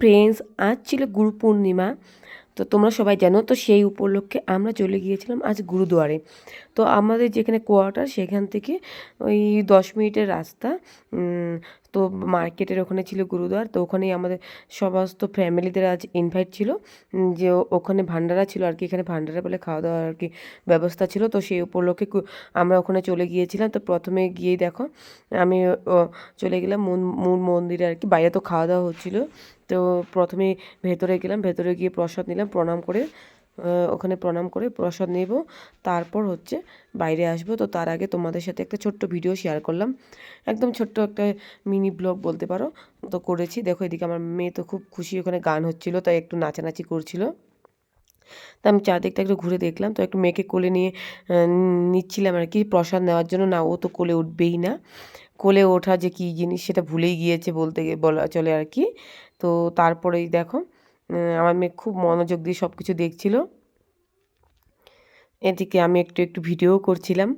Friends, আজ ছিল গুরু পূর্ণিমা। তো তোমরা সবাই জানো, তো সেই উপলক্ষে আমরা চলে গিয়েছিলাম আজ গুরুদুয়ারে। তো আমাদের যেখানে কোয়ার্টার সেখান থেকে ওই 10 মিনিটের রাস্তা। তো মার্কেটের ওখানে ছিল গুরুদুয়ার, তো ওখানেই আমাদের সমস্ত ফ্যামিলিদের আজ ইনভাইট ছিল। যে ওখানে ভান্ডারা ছিল আর কি, এখানে ভান্ডারা বলে খাওয়া দাওয়ার আর কি ব্যবস্থা ছিল। তো সেই উপলক্ষে আমরা ওখানে চলে গিয়েছিলাম। তো প্রথমে গিয়েই দেখো আমি চলে গেলাম মূল মন্দিরে আর কি। বাইরে তো খাওয়া দাওয়া হচ্ছিলো, তো প্রথমে ভেতরে গেলাম, ভেতরে গিয়ে প্রসাদ নিলাম, প্রণাম করে ওখানে প্রণাম করে প্রসাদ নেব, তারপর হচ্ছে বাইরে আসবো। তো তার আগে তোমাদের সাথে একটা ছোট্ট ভিডিও শেয়ার করলাম, একদম ছোট্ট একটা মিনি ব্লগ বলতে পারো। তো করেছি, দেখো এদিকে আমার মেয়ে তো খুব খুশি, ওখানে গান হচ্ছিলো তাই একটু নাচানাচি করছিল। তো আমি চারদিকটা একটু ঘুরে দেখলাম, তো একটু মেয়েকে কোলে নিয়ে নিচ্ছিলাম আর কি প্রসাদ নেওয়ার জন্য। না, ও তো কোলে উঠবেই না, কোলে ওঠা যে কী জিনিস সেটা ভুলেই গিয়েছে বলতে বলা চলে আর কি। তো তারপরেই দেখো আমার মেয়ে খুব মনোযোগ দিয়ে সব কিছু দেখছিল, এদিকে আমি একটু একটু ভিডিও করছিলাম।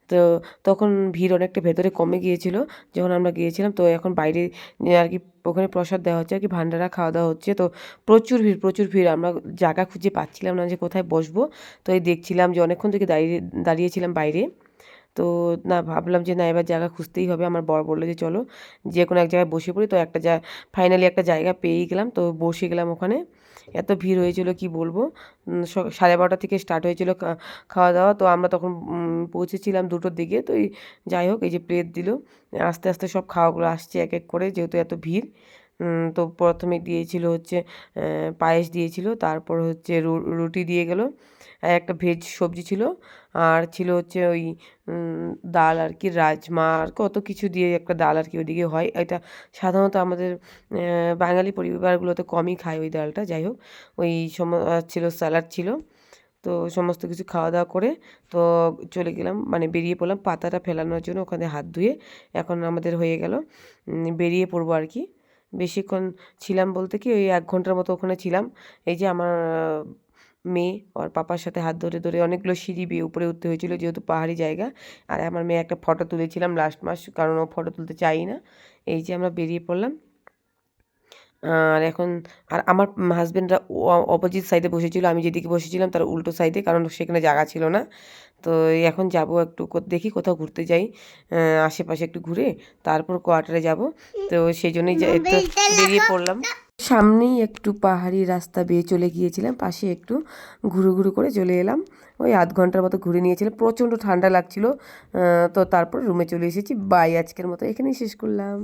তো তখন ভিড় অনেকটা ভেতরে কমে গিয়েছিল যখন আমরা গিয়েছিলাম। তো এখন বাইরে আর কি ওখানে প্রসাদ দেওয়া হচ্ছে আর কি, ভান্ডারা খাওয়া দাওয়া হচ্ছে। তো প্রচুর ভিড়, প্রচুর ভিড়, আমরা জায়গা খুঁজে পাচ্ছিলাম না যে কোথায় বসবো। তো এই দেখছিলাম যে অনেকক্ষণ থেকে দাঁড়িয়েছিলাম বাইরে। তো না, ভাবলাম যে না, এবার জায়গা খুঁজতেই হবে। আমার বর বললো যে চলো যে কোনো এক জায়গায় বসে পড়ি। তো ফাইনালি একটা জায়গা পেয়েই গেলাম, তো বসে গেলাম ওখানে। এত ভিড় হয়েছিল কি বলবো। 12:30 থেকে স্টার্ট হয়েছিল খাওয়া দাওয়া। তো আমরা তখন পৌঁছেছিলাম 2টোর দিকে। তো যাই হোক, এই যে প্লেট দিল, আস্তে আস্তে সব খাওয়াগুলো আসছে এক এক করে, যেহেতু এত ভিড়। তো প্রথমে দিয়েছিল হচ্ছে পায়েস দিয়েছিল, তারপর হচ্ছে রুটি দিয়ে গেল, আর একটা ভেজ সবজি ছিল, আর ছিল হচ্ছে ওই ডাল আর কি, রাজমা আর কত কিছু দিয়ে একটা ডাল আর কি ওইদিকে হয়। এটা সাধারণত আমাদের বাঙালি পরিবারগুলোতে কমই খায় ওই ডালটা। যাই হোক, ওই ছিল, স্যালাড ছিল। তো সমস্ত কিছু খাওয়া দাওয়া করে তো চলে গেলাম, মানে বেরিয়ে পড়লাম পাতাটা ফেলানোর জন্য, ওখানে হাত ধুয়ে এখন আমাদের হয়ে গেল বেরিয়ে পড়বো আর কি। বেশিক্ষণ ছিলাম বলতে কি, ওই 1 ঘন্টার মতো ওখানে ছিলাম। এই যে আমার মেয়ে ওর পাপার সাথে হাত ধরে ধরে অনেকগুলো সিঁড়ি বেয়ে উপরে উঠতে হয়েছিল, যেহেতু পাহাড়ি জায়গা। আর আমার মেয়ে একটা ফটো তুলেছিলাম লাস্ট মাস, কারণ ও ফটো তুলতে চাই না। এই যে আমরা বেরিয়ে পড়লাম। আর এখন আমার হাজব্যান্ডরা অপোজিট সাইডে বসেছিল, আমি যেদিকে বসেছিলাম তার উল্টো সাইডে, কারণ সেখানে জায়গা ছিল না। তো এখন যাব একটু, দেখি কোথাও ঘুরতে যাই, আশেপাশে একটু ঘুরে তারপর কোয়ার্টারে যাব। তো সেই জন্যই একটু বেরিয়ে পড়লাম। সামনেই একটু পাহাড়ি রাস্তা বেয়ে চলে গিয়েছিলাম, পাশে একটু ঘুরু ঘুরু করে চলে এলাম। ওই 1/2 ঘন্টার মতো ঘুরে নিয়েছিলাম, প্রচণ্ড ঠান্ডা লাগছিল। তো তারপর রুমে চলে এসেছি। বাই, আজকের মতো এখানেই শেষ করলাম।